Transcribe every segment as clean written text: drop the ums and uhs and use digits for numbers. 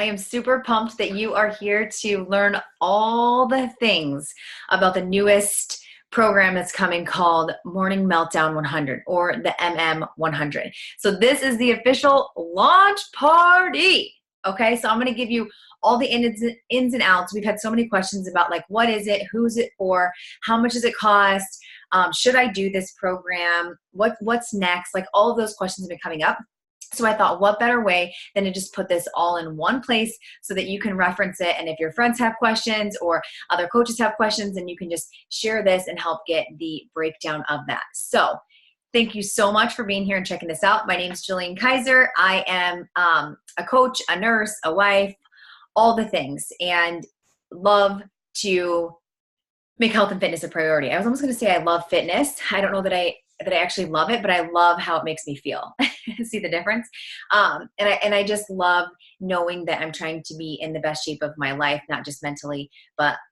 I am super pumped that you are here to learn all the things about the newest program that's coming called Morning Meltdown 100 or the MM 100. So this is the official launch party. Okay, so I'm going to give you all the ins and outs. We've had so many questions about like, what is it? Who's it for? How much does it cost? Should I do this program? What's next? Like all of those questions have been coming up. So I thought, what better way than to just put this all in one place so that you can reference it. And if your friends have questions or other coaches have questions, then you can just share this and help get the breakdown of that. So thank you so much for being here and checking this out. My name is Jillian Kaiser. I am a coach, a nurse, a wife, all the things, and love to make health and fitness a priority. I was almost going to say I love fitness. I don't know that I actually love it, but I love how it makes me feel. See the difference? And I just love knowing that I'm trying to be in the best shape of my life, not just mentally,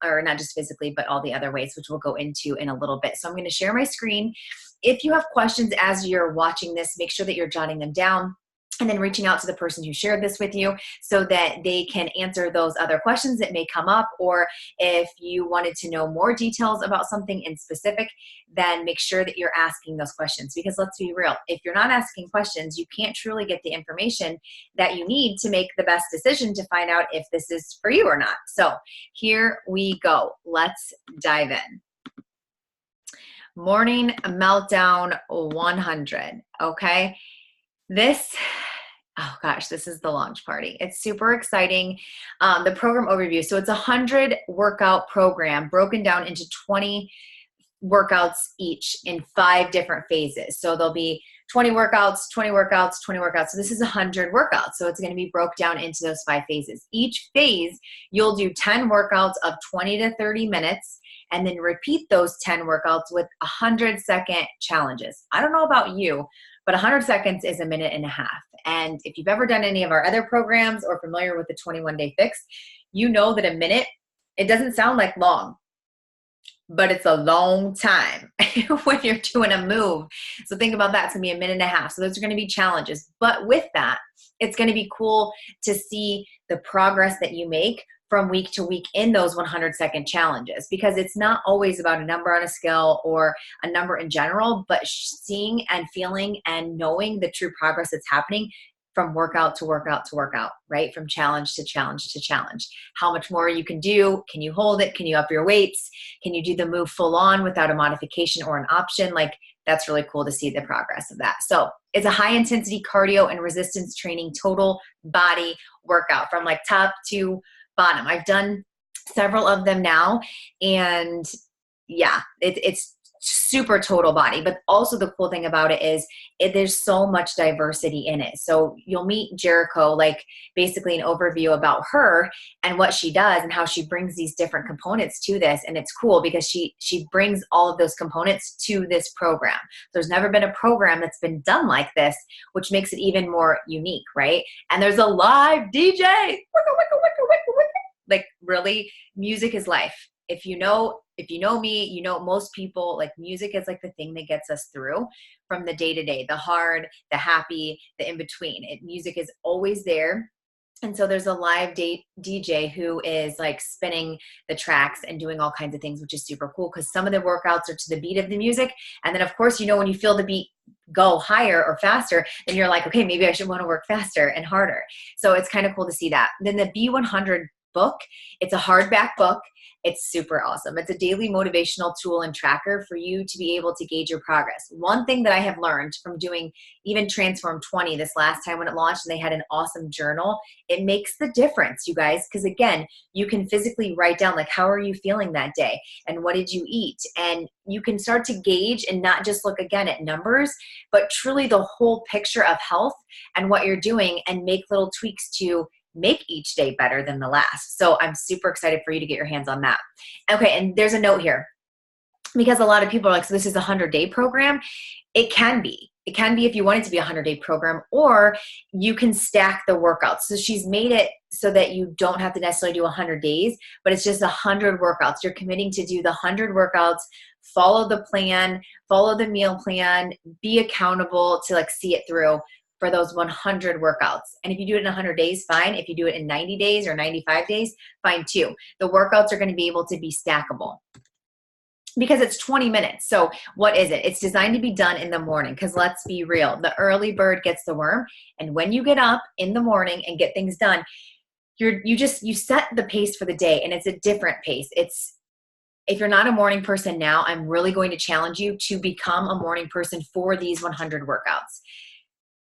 or not just physically, but all the other ways, which we'll go into in a little bit. So I'm going to share my screen. If you have questions as you're watching this, make sure that you're jotting them down and then reaching out to the person who shared this with you so that they can answer those other questions that may come up. Or if you wanted to know more details about something in specific, then make sure that you're asking those questions. Because let's be real, if you're not asking questions, you can't truly get the information that you need to make the best decision to find out if this is for you or not. So here we go. Let's dive in. Morning Meltdown 100, okay? This is the launch party. It's super exciting. The program overview. So it's a 100 workout program broken down into 20 workouts each in 5 different phases. So there'll be 20 workouts, 20 workouts, 20 workouts. So this is 100 workouts. So it's going to be broke down into those 5 phases. Each phase, you'll do 10 workouts of 20 to 30 minutes and then repeat those 10 workouts with 100-second challenges. I don't know about you, but 100 seconds is a minute and a half. And if you've ever done any of our other programs or familiar with the 21-day fix, you know that a minute, it doesn't sound like long, but it's a long time when you're doing a move. So think about that. It's going to be a minute and a half. So those are going to be challenges. But with that, it's going to be cool to see the progress that you make from week to week in those 100-second challenges, because it's not always about a number on a scale or a number in general, but seeing and feeling and knowing the true progress that's happening from workout to workout to workout, right? From challenge to challenge to challenge. How much more you can do? Can you hold it? Can you up your weights? Can you do the move full on without a modification or an option? Like, that's really cool to see the progress of that. So it's a high intensity cardio and resistance training total body workout from like top to bottom. I've done several of them now, and yeah, it's super total body. But also the cool thing about it is there's so much diversity in it. So you'll meet Jericho, like basically an overview about her and what she does and how she brings these different components to this. And it's cool because she brings all of those components to this program. There's never been a program that's been done like this, which makes it even more unique, right? And there's a live DJ. Like, really, music is life. If you know me, you know most people, like, music is like the thing that gets us through from the day to day, the hard, the happy, the in between. Music is always there. And so there's a live DJ who is like spinning the tracks and doing all kinds of things, which is super cool because some of the workouts are to the beat of the music. And then of course, when you feel the beat go higher or faster, then you're like, okay, maybe I should want to work faster and harder. So it's kind of cool to see that. Then the B100 book, it's a hardback book. It's super awesome. It's a daily motivational tool and tracker for you to be able to gauge your progress. One thing that I have learned from doing even Transform 20 this last time when it launched and they had an awesome journal, it makes the difference, you guys, because again, you can physically write down like, how are you feeling that day? And what did you eat? And you can start to gauge and not just look again at numbers, but truly the whole picture of health and what you're doing and make little tweaks to make each day better than the last. So I'm super excited for you to get your hands on that. Okay, and there's a note here because a lot of people are like, so this is a 100-day program. It can be. It can be if you want it to be a 100-day program, or you can stack the workouts. So she's made it so that you don't have to necessarily do 100 days, but it's just 100 workouts. You're committing to do the 100 workouts, follow the plan, follow the meal plan, be accountable to like see it through for those 100 workouts. And if you do it in 100 days, fine. If you do it in 90 days or 95 days, fine too. The workouts are going to be able to be stackable because it's 20 minutes. So what is it? It's designed to be done in the morning, because let's be real, the early bird gets the worm. And when you get up in the morning and get things done, you set the pace for the day, and it's a different pace. If you're not a morning person now, I'm really going to challenge you to become a morning person for these 100 workouts.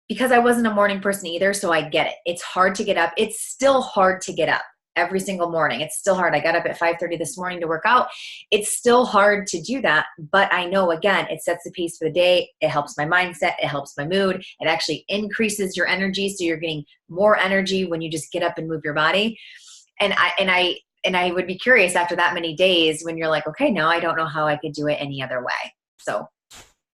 Because I wasn't a morning person either, so I get it. It's hard to get up. It's still hard to get up every single morning. It's still hard. I got up at 5:30 this morning to work out. It's still hard to do that, but I know, again, it sets the pace for the day. It helps my mindset. It helps my mood. It actually increases your energy, so you're getting more energy when you just get up and move your body. And I would be curious after that many days when you're like, okay, now I don't know how I could do it any other way. So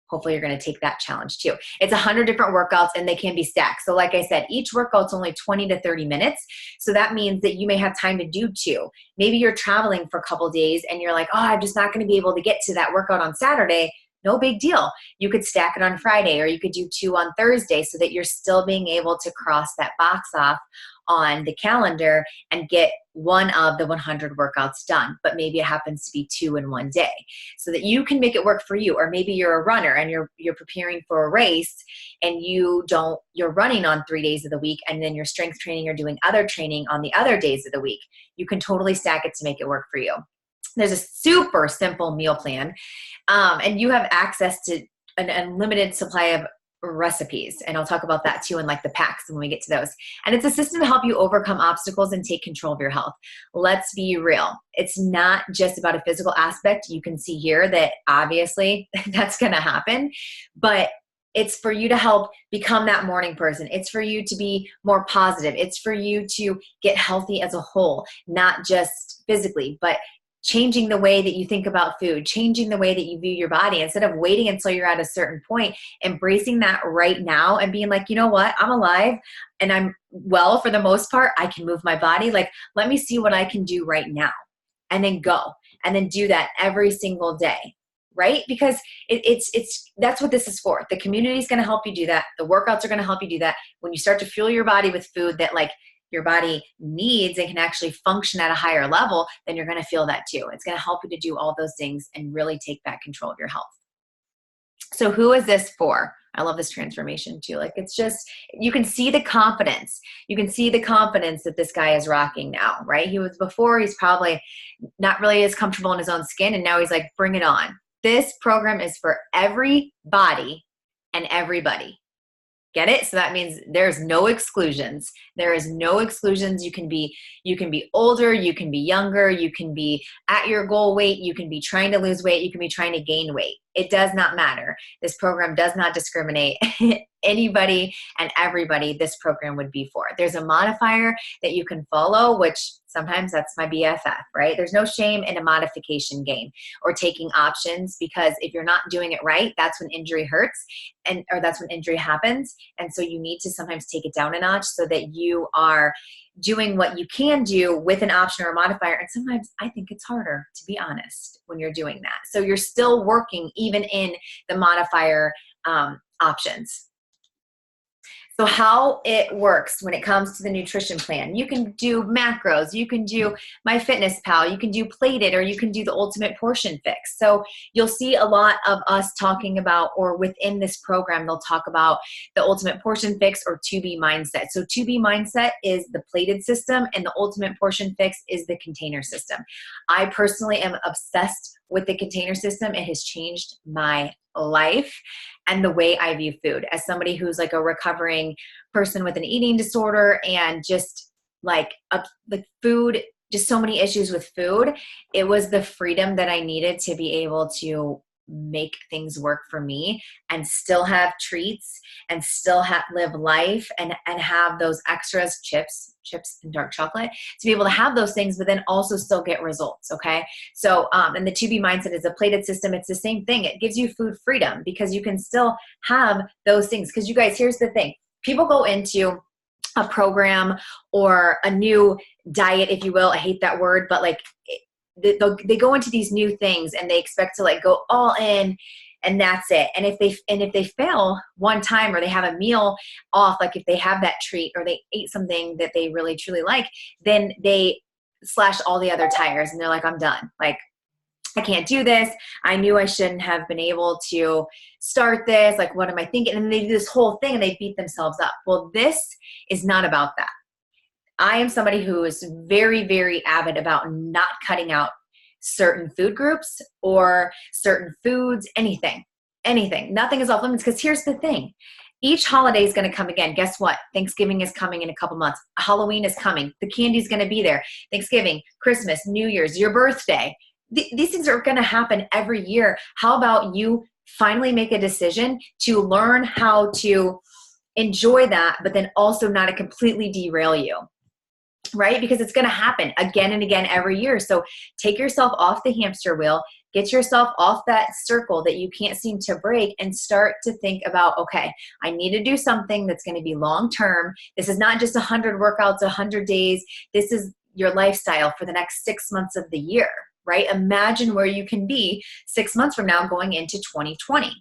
hopefully you're going to take that challenge too. It's 100 different workouts, and they can be stacked. So like I said, each workout's only 20 to 30 minutes. So that means that you may have time to do two. Maybe you're traveling for a couple days and you're like, oh, I'm just not going to be able to get to that workout on Saturday. No big deal. You could stack it on Friday, or you could do two on Thursday, so that you're still being able to cross that box off on the calendar and get one of the 100 workouts done. But maybe it happens to be two in one day, so that you can make it work for you. Or maybe you're a runner and you're preparing for a race, and you're running on 3 days of the week, and then you're strength training or doing other training on the other days of the week. You can totally stack it to make it work for you. There's a super simple meal plan, and you have access to an unlimited supply of recipes. And I'll talk about that too in like the packs when we get to those. And it's a system to help you overcome obstacles and take control of your health. Let's be real. It's not just about a physical aspect. You can see here that obviously that's going to happen, but it's for you to help become that morning person. It's for you to be more positive. It's for you to get healthy as a whole, not just physically, but changing the way that you think about food, changing the way that you view your body. Instead of waiting until you're at a certain point, embracing that right now and being like, you know what, I'm alive and I'm well for the most part. I can move my body. Like, let me see what I can do right now, and then go and then do that every single day. Right? Because that's what this is for. The community is going to help you do that. The workouts are going to help you do that. When you start to fuel your body with food that like your body needs and can actually function at a higher level, then you're going to feel that too. It's going to help you to do all those things and really take back control of your health. So who is this for? I love this transformation too. Like, it's just, you can see the confidence. You can see the confidence that this guy is rocking now, right? He's probably not really as comfortable in his own skin. And now he's like, bring it on. This program is for everybody and everybody. Get it? So that means there's no exclusions. There is no exclusions. You can be older, you can be younger, you can be at your goal weight, you can be trying to lose weight, you can be trying to gain weight. It does not matter. This program does not discriminate. Anybody and everybody this program would be for. There's a modifier that you can follow, which sometimes that's my BFF, right? There's no shame in a modification game or taking options, because if you're not doing it right, that's when injury hurts or that's when injury happens. And so you need to sometimes take it down a notch so that you are doing what you can do with an option or a modifier. And sometimes I think it's harder, to be honest, when you're doing that. So you're still working even in the modifier options. So how it works when it comes to the nutrition plan: you can do macros, you can do MyFitnessPal, you can do plated, or you can do the ultimate portion fix. So you'll see a lot of us talking about, or within this program, they'll talk about the ultimate portion fix or 2B mindset. So 2B mindset is the plated system, and the ultimate portion fix is the container system. I personally am obsessed with the container system. It has changed my life and the way I view food as somebody who's like a recovering person with an eating disorder, and just like the food, just so many issues with food. It was the freedom that I needed to be able to make things work for me and still have treats and still live life and have those extras, chips and dark chocolate, to be able to have those things, but then also still get results. Okay. So, and the 2B mindset is a plated system. It's the same thing. It gives you food freedom because you can still have those things. Cause you guys, here's the thing. People go into a program or a new diet, if you will. I hate that word, but like they go into these new things and they expect to like go all in and that's it. And if they fail one time, or they have a meal off, like if they have that treat or they ate something that they really truly like, then they slash all the other tires and they're like, I'm done. Like, I can't do this. I knew I shouldn't have been able to start this. Like, what am I thinking? And they do this whole thing and they beat themselves up. Well, this is not about that. I am somebody who is very, very avid about not cutting out certain food groups or certain foods, anything. Nothing is off limits, because here's the thing. Each holiday is going to come again. Guess what? Thanksgiving is coming in a couple months. Halloween is coming. The candy is going to be there. Thanksgiving, Christmas, New Year's, your birthday. These things are going to happen every year. How about you finally make a decision to learn how to enjoy that, but then also not to completely derail you, right? Because it's going to happen again and again every year. So take yourself off the hamster wheel, get yourself off that circle that you can't seem to break, and start to think about, okay, I need to do something that's going to be long-term. This is not just 100 workouts, 100 days. This is your lifestyle for the next 6 months of the year, right? Imagine where you can be 6 months from now going into 2020.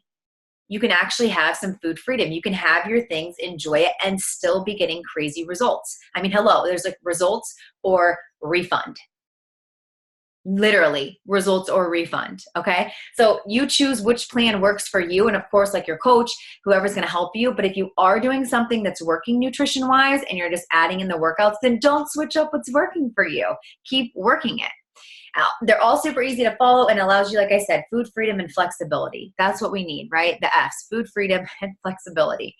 You can actually have some food freedom. You can have your things, enjoy it, and still be getting crazy results. I mean, hello, there's like results or refund. Literally, results or refund, okay? So you choose which plan works for you, and of course, like your coach, whoever's gonna help you. But if you are doing something that's working nutrition-wise and you're just adding in the workouts, then don't switch up what's working for you. Keep working it. They're all super easy to follow and allows you, like I said, food freedom and flexibility. That's what we need, right? The F's, food freedom and flexibility.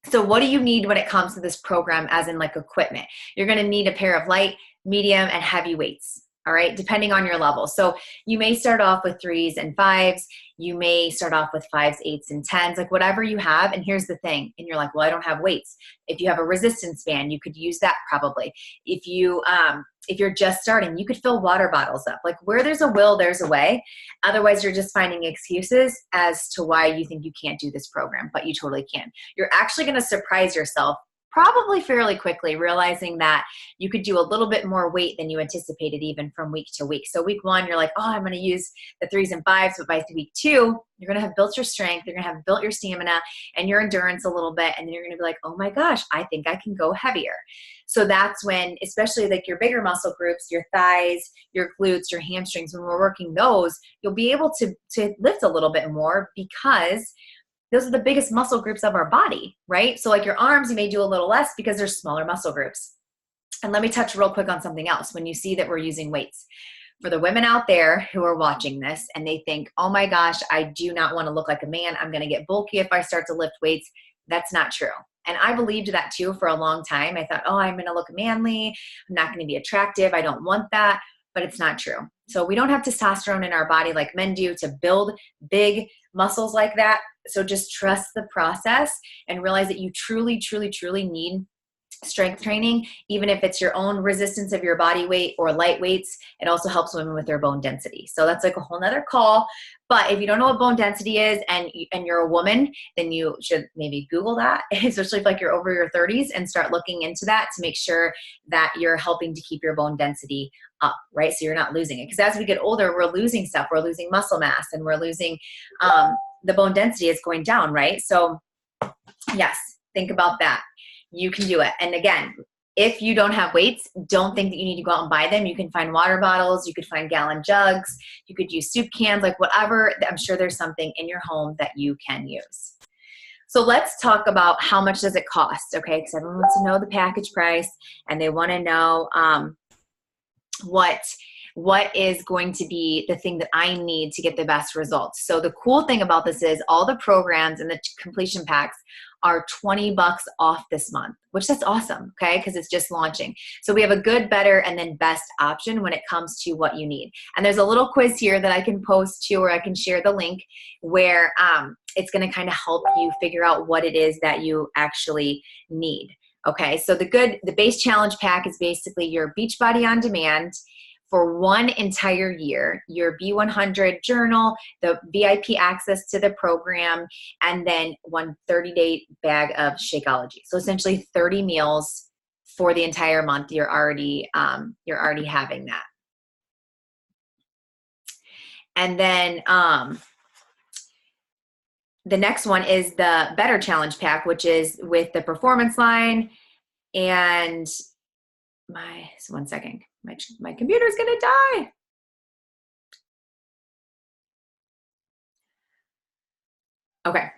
So what do you need when it comes to this program, as in like equipment? You're going to need a pair of light, medium, and heavy weights. All right, depending on your level. So you may start off with 3s and 5s. You may start off with 5s, 8s, and 10s, like whatever you have. And here's the thing. And you're like, well, I don't have weights. If you have a resistance band, you could use that probably. If you're just starting, you could fill water bottles up. Like, where there's a will, there's a way. Otherwise, you're just finding excuses as to why you think you can't do this program, but you totally can. You're actually going to surprise yourself probably fairly quickly, realizing that you could do a little bit more weight than you anticipated, even from week to week. So week 1, you're like, oh, I'm going to use the 3s and 5s, but by week 2, you're going to have built your strength, you're going to have built your stamina and your endurance a little bit, and then you're going to be like, oh my gosh, I think I can go heavier. So that's when, especially like your bigger muscle groups, your thighs, your glutes, your hamstrings, when we're working those, you'll be able to lift a little bit more, because those are the biggest muscle groups of our body, right? So like your arms, you may do a little less because they're smaller muscle groups. And let me touch real quick on something else. When you see that we're using weights, for the women out there who are watching this and they think, oh my gosh, I do not want to look like a man. I'm going to get bulky if I start to lift weights. That's not true. And I believed that too for a long time. I thought, oh, I'm going to look manly. I'm not going to be attractive. I don't want that. But it's not true. So we don't have testosterone in our body like men do to build big muscles like that. So just trust the process and realize that you truly, truly, truly need strength training, even if it's your own resistance of your body weight or light weights. It also helps women with their bone density. So that's like a whole nother call. But if you don't know what bone density is and you're a woman, then you should maybe Google that, especially if like you're over your 30s, and start looking into that to make sure that you're helping to keep your bone density up, right? So you're not losing it. Because as we get older, we're losing stuff. We're losing muscle mass and we're losing the bone density is going down, right? So yes, think about that. You can do it. And again, if you don't have weights, don't think that you need to go out and buy them. You can find water bottles, you could find gallon jugs, you could use soup cans, like whatever. I'm sure there's something in your home that you can use. So let's talk about how much does it cost, okay? Because everyone wants to know the package price and they want to know what is going to be the thing that I need to get the best results. So the cool thing about this is all the programs and the completion packs are $20 off this month, which that's awesome, okay? Because it's just launching. So we have a good, better, and then best option when it comes to what you need. And there's a little quiz here that I can post to, or I can share the link where it's going to kind of help you figure out what it is that you actually need. Okay, so the base challenge pack is basically your Beachbody On Demand for one entire year, your B100 journal, the VIP access to the program, and then one 30-day bag of Shakeology. So essentially 30 meals for the entire month. You're already having that. And then the next one is the Better Challenge Pack, which is with the performance line. And one second, my computer's gonna die. Okay.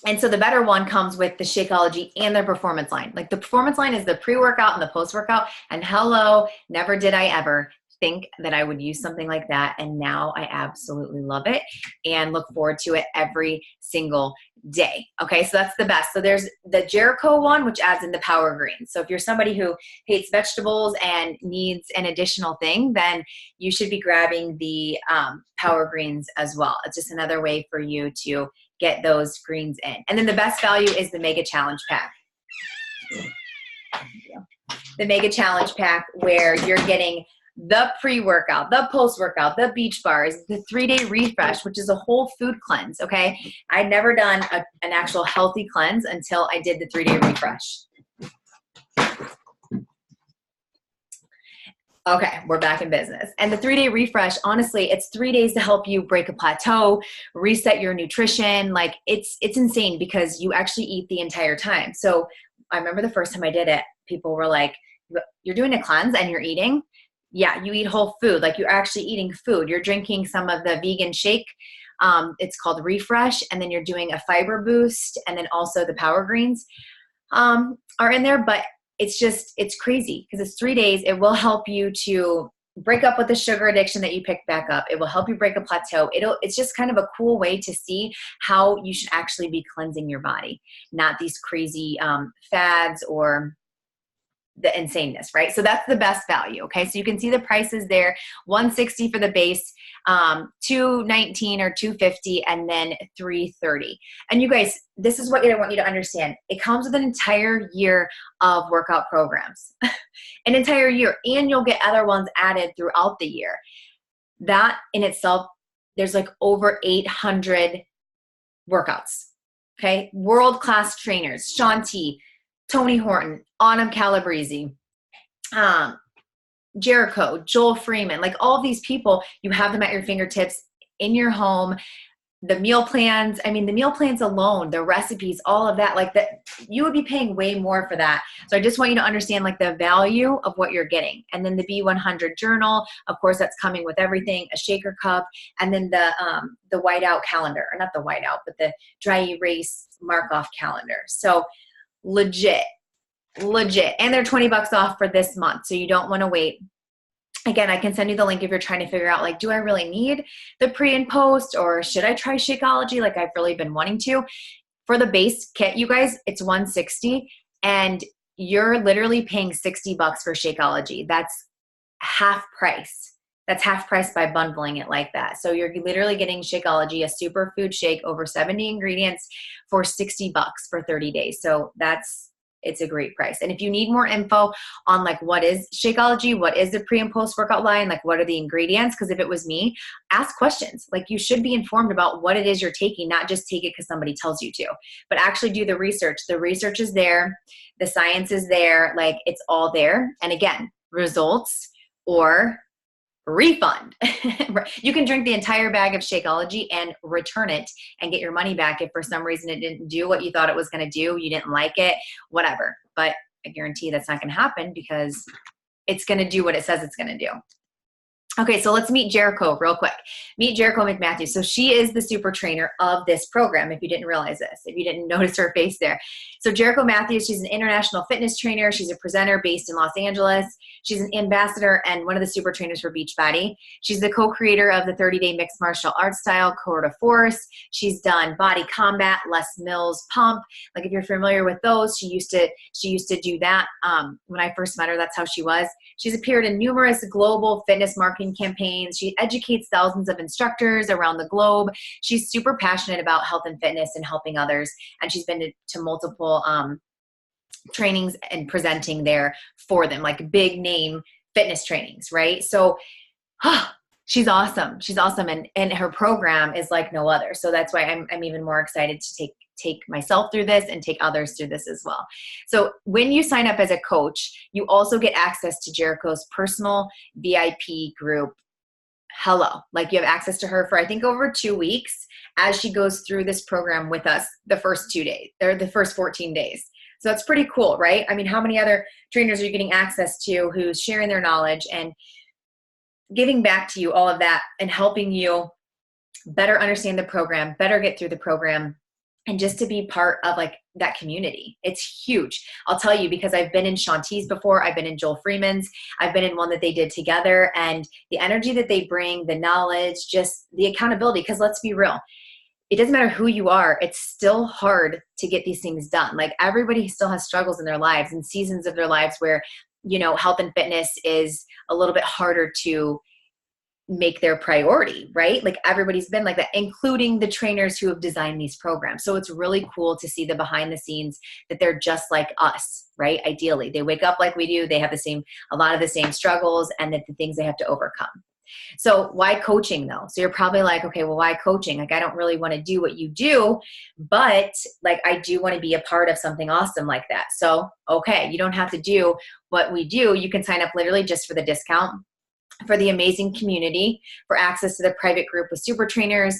And so the better one comes with the Shakeology and the performance line. Like the performance line is the pre-workout and the post-workout. And hello, never did I ever think that I would use something like that. And now I absolutely love it and look forward to it every single day. Okay, so that's the best. So there's the Jericho one, which adds in the power greens. So if you're somebody who hates vegetables and needs an additional thing, then you should be grabbing the power greens as well. It's just another way for you to get those greens in. And then the best value is the Mega Challenge Pack. The Mega Challenge Pack, where you're getting the pre-workout, the post-workout, the beach bars, the 3-day refresh, which is a whole food cleanse, okay? I'd never done an actual healthy cleanse until I did the 3-day refresh. Okay, we're back in business. And the 3-day refresh, honestly, it's 3 days to help you break a plateau, reset your nutrition. Like it's insane because you actually eat the entire time. So I remember the first time I did it, people were like, you're doing a cleanse and you're eating? Yeah, you eat whole food. Like you're actually eating food. You're drinking some of the vegan shake. It's called Refresh. And then you're doing a fiber boost. And then also the power greens are in there. But it's crazy because it's 3 days. It will help you to break up with the sugar addiction that you picked back up. It will help you break a plateau. It's just kind of a cool way to see how you should actually be cleansing your body, not these crazy fads or the insaneness, right? So that's the best value. Okay. So you can see the prices there, $160 for the base, $219 or $250, and then $330. And you guys, this is what I want you to understand. It comes with an entire year of workout programs, an entire year, and you'll get other ones added throughout the year. That in itself, there's like over 800 workouts. Okay. World-class trainers, Shaun T, Tony Horton, Autumn Calabrese, Jericho, Joel Freeman, like all of these people, you have them at your fingertips in your home. The meal plans, I mean, the meal plans alone, the recipes, all of that, like that, you would be paying way more for that. So I just want you to understand like the value of what you're getting. And then the B100 journal, of course, that's coming with everything, a shaker cup, and then the whiteout calendar, or not the whiteout, but the dry erase mark off calendar. So legit. And they're $20 off for this month. So you don't want to wait. Again, I can send you the link if you're trying to figure out like, do I really need the pre and post, or should I try Shakeology? Like I've really been wanting to. For the base kit, you guys, it's $160 and you're literally paying $60 for Shakeology. That's half price. That's half price by bundling it like that. So you're literally getting Shakeology, a superfood shake, over 70 ingredients for $60 for 30 days. So it's a great price. And if you need more info on like what is Shakeology, what is the pre and post workout line, like what are the ingredients? Because if it was me, ask questions. Like you should be informed about what it is you're taking, not just take it because somebody tells you to, but actually do the research. The research is there. The science is there. Like it's all there. And again, results or refund. You can drink the entire bag of Shakeology and return it and get your money back if for some reason it didn't do what you thought it was going to do, you didn't like it, whatever. But I guarantee that's not going to happen because it's going to do what it says it's going to do. Okay, so let's meet Jericho real quick. Meet Jericho McMatthews. So she is the super trainer of this program, if you didn't realize this, if you didn't notice her face there. So Jericho Matthews, she's an international fitness trainer. She's a presenter based in Los Angeles. She's an ambassador and one of the super trainers for Beachbody. She's the co-creator of the 30-day mixed martial arts style, Core to Force. She's done Body Combat, Les Mills Pump. Like if you're familiar with those, she used to do that. When I first met her, that's how she was. She's appeared in numerous global fitness marketing campaigns. She educates thousands of instructors around the globe. She's super passionate about health and fitness and helping others. And she's been to multiple trainings and presenting there for them, like big name fitness trainings, right? So she's awesome. She's awesome. And her program is like no other. So that's why I'm even more excited to take myself through this and take others through this as well. So when you sign up as a coach, you also get access to Jericho's personal VIP group hello, like you have access to her for, I think, over 2 weeks as she goes through this program with us the first 2 days or the first 14 days. So that's pretty cool, right? I mean, how many other trainers are you getting access to who's sharing their knowledge and giving back to you all of that and helping you better understand the program, better get through the program, and just to be part of like that community. It's huge. I'll tell you, because I've been in Shanti's before, I've been in Joel Freeman's, I've been in one that they did together, and the energy that they bring, the knowledge, just the accountability, because let's be real, it doesn't matter who you are, it's still hard to get these things done. Like everybody still has struggles in their lives and seasons of their lives where, you know, health and fitness is a little bit harder to make their priority, right? Like everybody's been like that, including the trainers who have designed these programs. So it's really cool to see the behind the scenes that they're just like us, right? Ideally, they wake up like we do. They have a lot of the same struggles and the things they have to overcome. So why coaching though? So you're probably like, okay, well, why coaching? Like, I don't really want to do what you do, but like, I do want to be a part of something awesome like that. So, okay, you don't have to do what we do. You can sign up literally just for the discount, for the amazing community, for access to the private group with super trainers.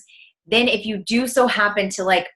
Then if you do so happen to like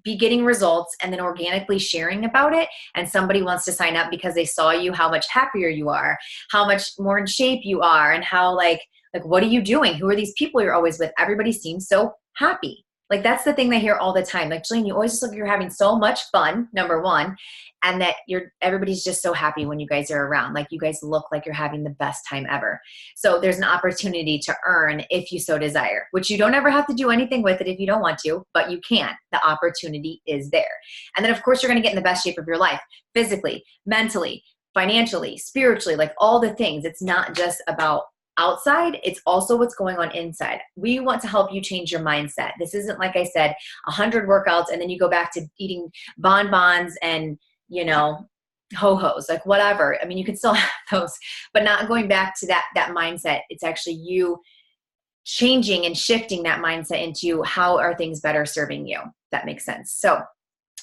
be getting results and then organically sharing about it, and somebody wants to sign up because they saw you, how much happier you are, how much more in shape you are, and how like what are you doing? Who are these people you're always with? Everybody seems so happy. Like that's the thing they hear all the time. Like, Jillian, you always just look like you're having so much fun, number one, and that everybody's just so happy when you guys are around. Like you guys look like you're having the best time ever. So there's an opportunity to earn if you so desire, which you don't ever have to do anything with it if you don't want to, but you can. The opportunity is there. And then of course you're going to get in the best shape of your life, physically, mentally, financially, spiritually, like all the things. It's not just about outside, it's also what's going on inside. We want to help you change your mindset. This isn't, like I said, 100 workouts and then you go back to eating bonbons and, you know, ho-hos, like whatever. I mean, you can still have those, but not going back to that mindset. It's actually you changing and shifting that mindset into how are things better serving you. That makes sense. So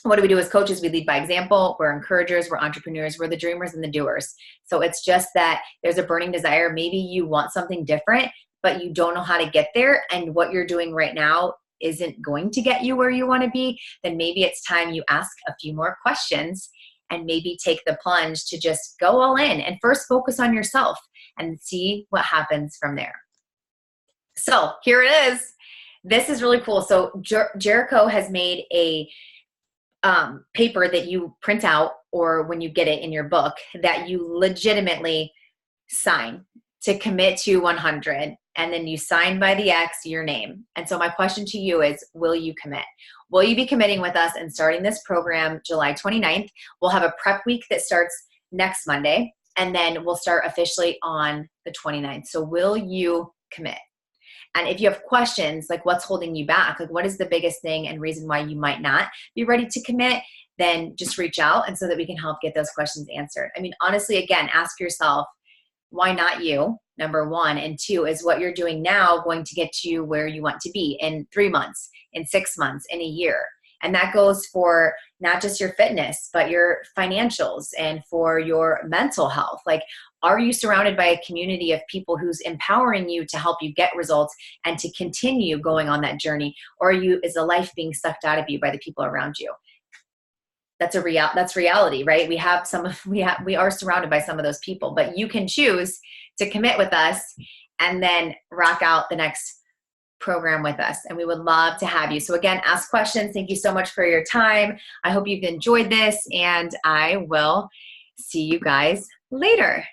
what do we do as coaches? We lead by example. We're encouragers. We're entrepreneurs. We're the dreamers and the doers. So it's just that there's a burning desire. Maybe you want something different, but you don't know how to get there. And what you're doing right now isn't going to get you where you want to be. Then maybe it's time you ask a few more questions and maybe take the plunge to just go all in and first focus on yourself and see what happens from there. So here it is. This is really cool. So Jericho has made a paper that you print out, or when you get it in your book, that you legitimately sign to commit to 100, and then you sign by the X your name. And so my question to you is, will you commit? Will you be committing with us and starting this program July 29th? We'll have a prep week that starts next Monday, and then we'll start officially on the 29th. So will you commit? And if you have questions, like what's holding you back, like what is the biggest thing and reason why you might not be ready to commit, then just reach out and so that we can help get those questions answered. I mean, honestly, again, ask yourself, why not you? Number one. And two, is what you're doing now going to get you where you want to be in 3 months, in 6 months, in a year? And that goes for not just your fitness, but your financials and for your mental health. Like, are you surrounded by a community of people who's empowering you to help you get results and to continue going on that journey? Or is the life being sucked out of you by the people around you? That's reality, right? We are surrounded by some of those people, but you can choose to commit with us and then rock out the next program with us, and we would love to have you. So again, ask questions. Thank you so much for your time. I hope you've enjoyed this, and I will see you guys later.